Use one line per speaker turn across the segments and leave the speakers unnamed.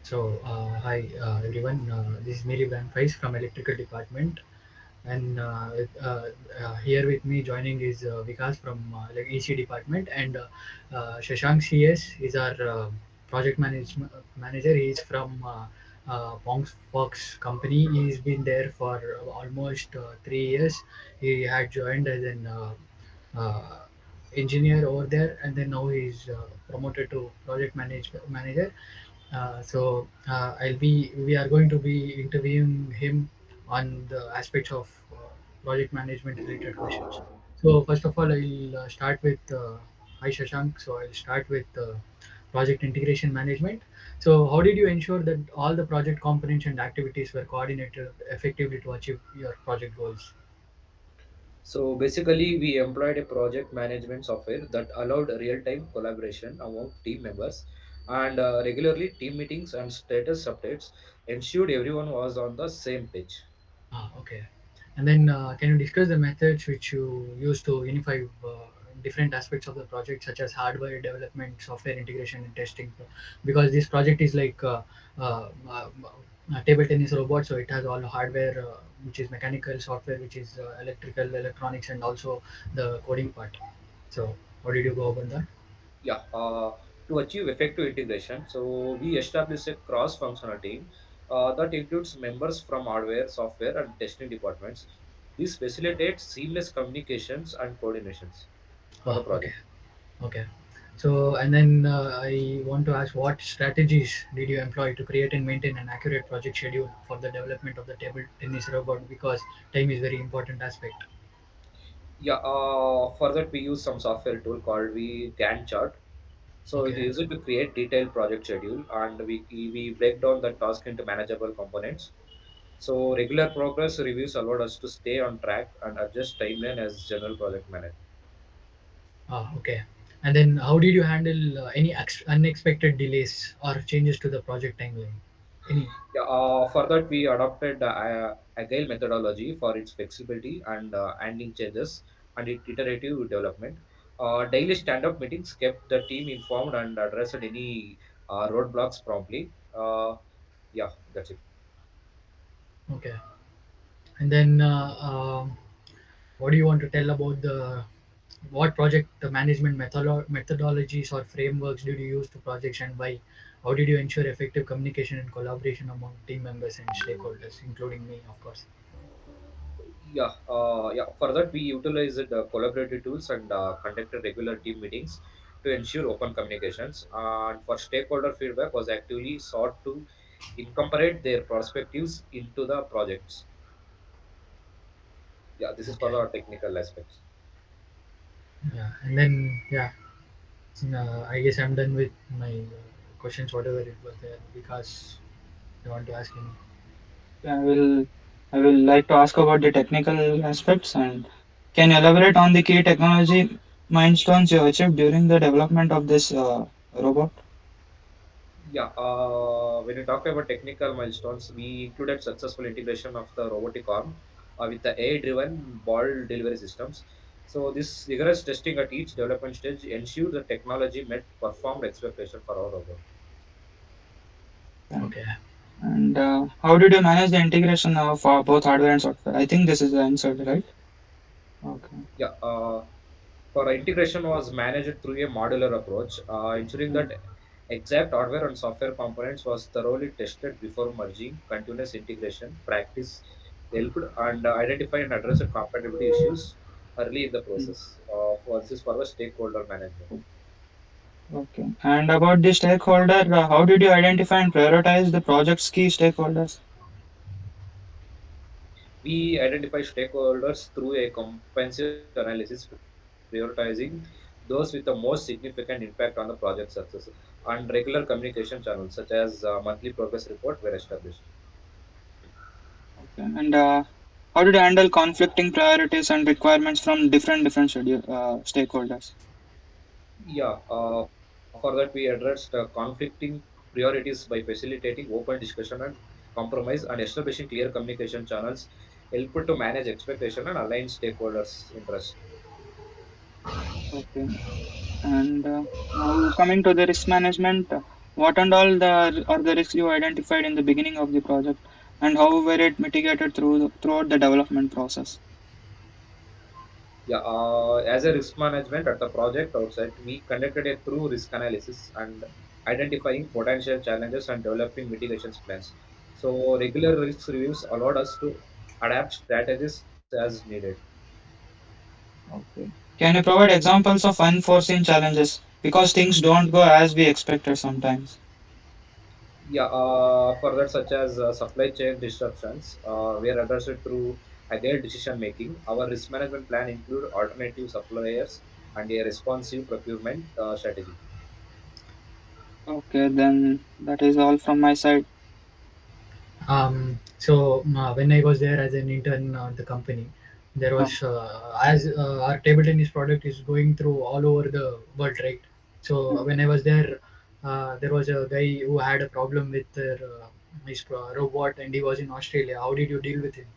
Hi everyone. This is Miri Faiz from Electrical Department, and here with me joining is Vikas from like EC Department, and Shashank CS is our project manager. He is from Fox company. He's been there for almost 3 years. He had joined as an uh, engineer over there, and then now he's promoted to manager. We are going to be interviewing him on the aspects of project management related questions. So first of all, I'll start with hi Shashank. So I'll start with project integration management. So how did you ensure that all the project components and activities were coordinated effectively to achieve your project goals?
So basically, we employed a project management software that allowed real-time collaboration among team members, and regularly team meetings and status updates ensured everyone was on the same page.
Ah, okay. And then can you discuss the methods which you use to unify different aspects of the project, such as hardware development, software integration, and testing? Because this project is like a table tennis robot, so it has all hardware, which is mechanical, software, which is electrical, electronics, and also the coding part. So, how did you go about that?
Yeah, to achieve effective integration, so we established a cross-functional team that includes members from hardware, software, and testing departments. This facilitates seamless communications and coordinations for the
Ah, okay.
project.
Okay. So, and then I want to ask, what strategies did you employ to create and maintain an accurate project schedule for the development of the table tennis robot? Because time is very important aspect.
Yeah, for that we use some software tool called we Gantt chart. So it
Okay.
is to create detailed project schedule, and we break down the task into manageable components. So regular progress reviews allowed us to stay on track and adjust timeline as general project manager.
Ah, okay. And then how did you handle any unexpected delays or changes to the project timeline? Any?
Yeah, for that we adopted the agile methodology for its flexibility and handling changes and iterative development. Daily stand-up meetings kept the team informed and addressed any roadblocks promptly. Yeah, that's it.
Okay. And then what do you want to tell about the what project management methodologies or frameworks did you use to projects, and why? How did you ensure effective communication and collaboration among team members and stakeholders, including me, of course?
Yeah. For that, we utilized collaborative tools and conducted regular team meetings to ensure open communications. And for stakeholder feedback, was actively sought to incorporate their perspectives into the projects. Yeah, this is for
Okay.
the technical aspects.
Yeah, and then yeah, I guess I'm done with my questions, whatever it was there, because I want to ask him.
I will I will like to ask about the technical aspects and can you elaborate on the key technology milestones you achieved during the development of this robot?
Yeah, when you talk about technical milestones, we included successful integration of the robotic arm with the AI-driven ball delivery systems. So this rigorous testing at each development stage ensured the technology met performed expectation for our robot.
And,
Okay.
and how did you manage the integration of both hardware and software? I think this is the answer, right? Okay.
Yeah, for integration was managed through a modular approach, ensuring
Mm,
that exact hardware and software components was thoroughly tested before merging. Continuous integration practice helped and identify and address compatibility issues early in the
mm,
process. For this is for the stakeholder management.
okay. And about the stakeholder, how did you identify and prioritize the project's key stakeholders?
We identify stakeholders through a comprehensive analysis, prioritizing those with the most significant impact on the project success, and regular communication channels such as monthly progress report were established.
Okay. And how did you handle conflicting priorities and requirements from stakeholders?
Yeah, for that we addressed conflicting priorities by facilitating open discussion and compromise and establishing clear communication channels helpful to manage expectation and align stakeholders' interest.
Okay. And now coming to the risk management, What and all are the risks you identified in the beginning of the project, and how were it mitigated throughout the development process?
Yeah, as a risk management at the project outside, we conducted a thorough risk analysis and identifying potential challenges and developing mitigation plans. So regular risk reviews allowed us to adapt strategies as needed.
Okay. Can you provide examples of unforeseen challenges? Because things don't go as we expected sometimes.
Yeah, for that, such as supply chain disruptions, we are addressed it through agile decision making. Our risk management plan include alternative suppliers and a responsive procurement strategy.
Okay, then that is all from my side.
When I was there as an intern at the company, there
Uh,
was as our table tennis product is going through all over the world, right? So when I was there, there was a guy who had a problem with his robot, and he was in Australia. How did you deal with him?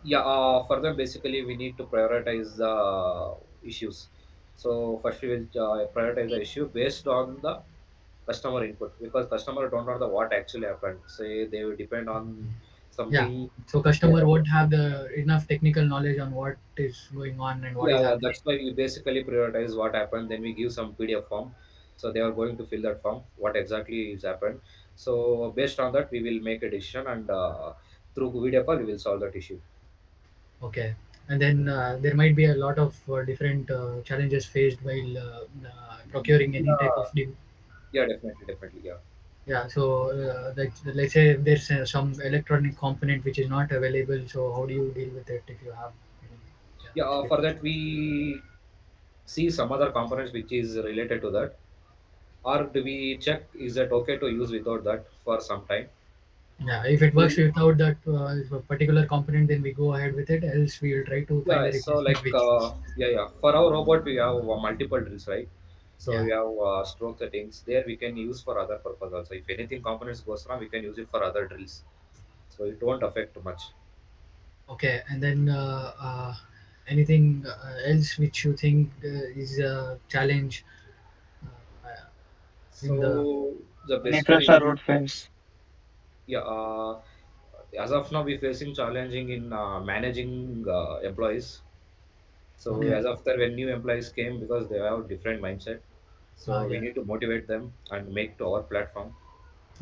Yeah, further, basically, we need to prioritize the issues. So first, we will prioritize the issue based on the customer input because customer don't know the what actually happened. Say they will depend on
Yeah.
something.
So
Yeah,
customer won't have the enough technical knowledge on what is going on and what is
yeah,
happening.
that's why we basically prioritize what happened. Then we give some PDF form, so they are going to fill that form. What exactly is happened. So based on that, we will make a decision, and through video call, we will solve that issue.
Okay. And then there might be a lot of different challenges faced while procuring any type
Yeah,
of
yeah, definitely, definitely, yeah.
yeah. So let's say if there's some electronic component which is not available, so how do you deal with it if you have any
Yeah, for
experience?
that we see some other components which is related to that, or do we check is that okay to use without that for some time?
Yeah, if it works
So
without that particular component, then we go ahead with it. Else, we will try to find
yeah,
a
so
replacement.
like
Which
yeah, yeah, for our robot we have multiple drills, right? So
yeah.
we have stroke settings there we can use for other purpose also. If anything components goes wrong, we can use it for other drills, so it won't affect much.
Okay, and then anything else which you think is a challenge uh, in the
So the
any
basically
fresher would face.
yeah, as of now we facing challenging in managing employees. So
okay.
Mm.
as after when new employees came, because they have different mindset, so we
Yeah,
need to motivate them and make to our platform.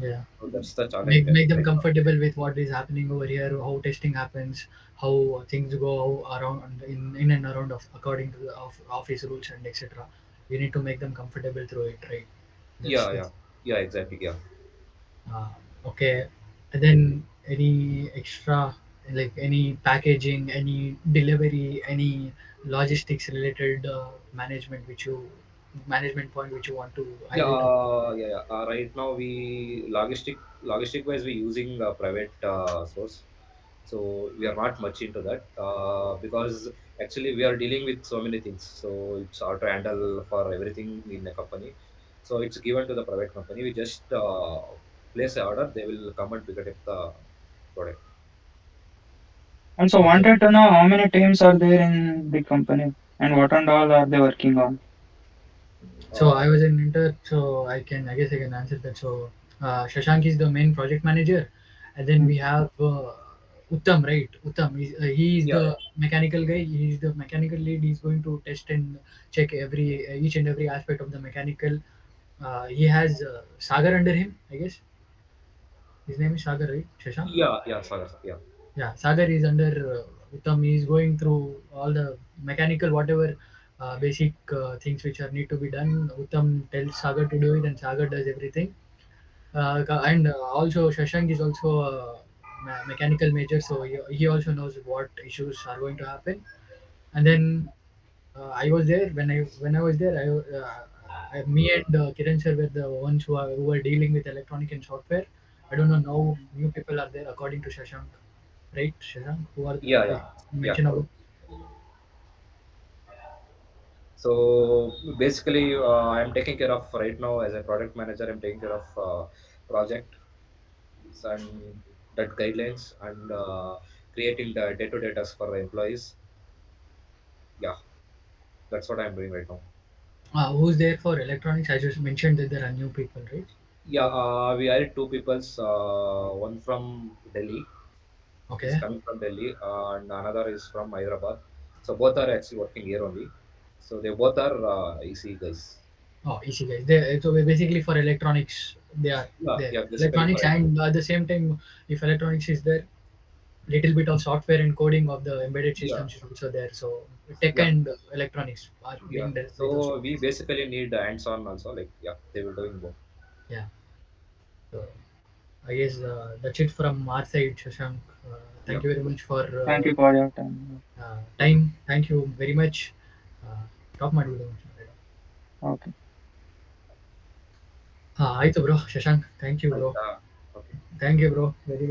yeah.
So that's the challenge
Make them
right now.
comfortable with what is happening over here, how testing happens, how things go around in and around of according to the office rules and etc. You need to make them comfortable through it, right?
Yeah, yeah,
That's
yeah, exactly. Yeah.
uh, okay. And then any extra like any packaging, any delivery, any logistics related management point which you want to
Yeah,
highlight on.
yeah, yeah. Right now, we logistic wise, we using a private source, so we are not much into that because actually we are dealing with so many things. So it's hard to handle for everything in a company. So it's given to the private company. We just place a order; they will come and pick up the product.
Also
Okay.
wanted to know how many teams are there in the company and what and all are they working on?
So
Uh,
I was an intern, so I guess I can answer that. So Shashank is the main project manager, and then we
Mm.
have Uttam, right? Uttam, he is
yeah,
the mechanical guy. He is the mechanical lead. He's going to test and check each and every aspect of the mechanical. He has Sagar under him, I guess. His name is Sagar, right? Shashank.
yeah, yeah, Sagar, yeah.
Yeah, Sagar is under Uttam. He is going through all the mechanical whatever basic things which are need to be done. Uttam tells Sagar to do it, and Sagar does everything. And also Shashank is also a mechanical major, so he also knows what issues are going to happen. And then I was there when I was there. Me and Kiran sir were the ones who were dealing with electronic and software. I don't know now new people are there according to Shashank, right? Shashank, who are
Yeah,
like
yeah, yeah.
mention about.
So basically, I'm taking care of right now as a product manager. I'm taking care of project and that guidelines and creating the day-to-day tasks for the employees. Yeah, that's what I'm doing right now.
Who's there for electronics? I just mentioned that there are new people, right?
Yeah, we hired two peoples. One from Delhi. He's
Okay.
coming from Delhi, and another is from Hyderabad. So both are actually working here only. So they both are EC guys.
Oh, easy guys. They, so basically for electronics, they are
Yeah,
there.
yeah, basically for
Electronics, and at the same time, if electronics is there, little bit of software and coding of the embedded
yeah,
systems is also there. So tech
yeah,
and electronics are
yeah.
being dealt with those two
So we
things.
basically need hands-on also. Like yeah, they were doing both.
Yeah. So I guess that's it from our side, Shashank.
Yeah,
Thank you very much for
Thank you for your time.
yeah.
time. Thank you very much. Uh, Talk ಮಾಡಿಬಿಡು.
Okay.
ಆಯ್ತು bro Shashank thank you bro
Aita. Okay.
Thank you bro very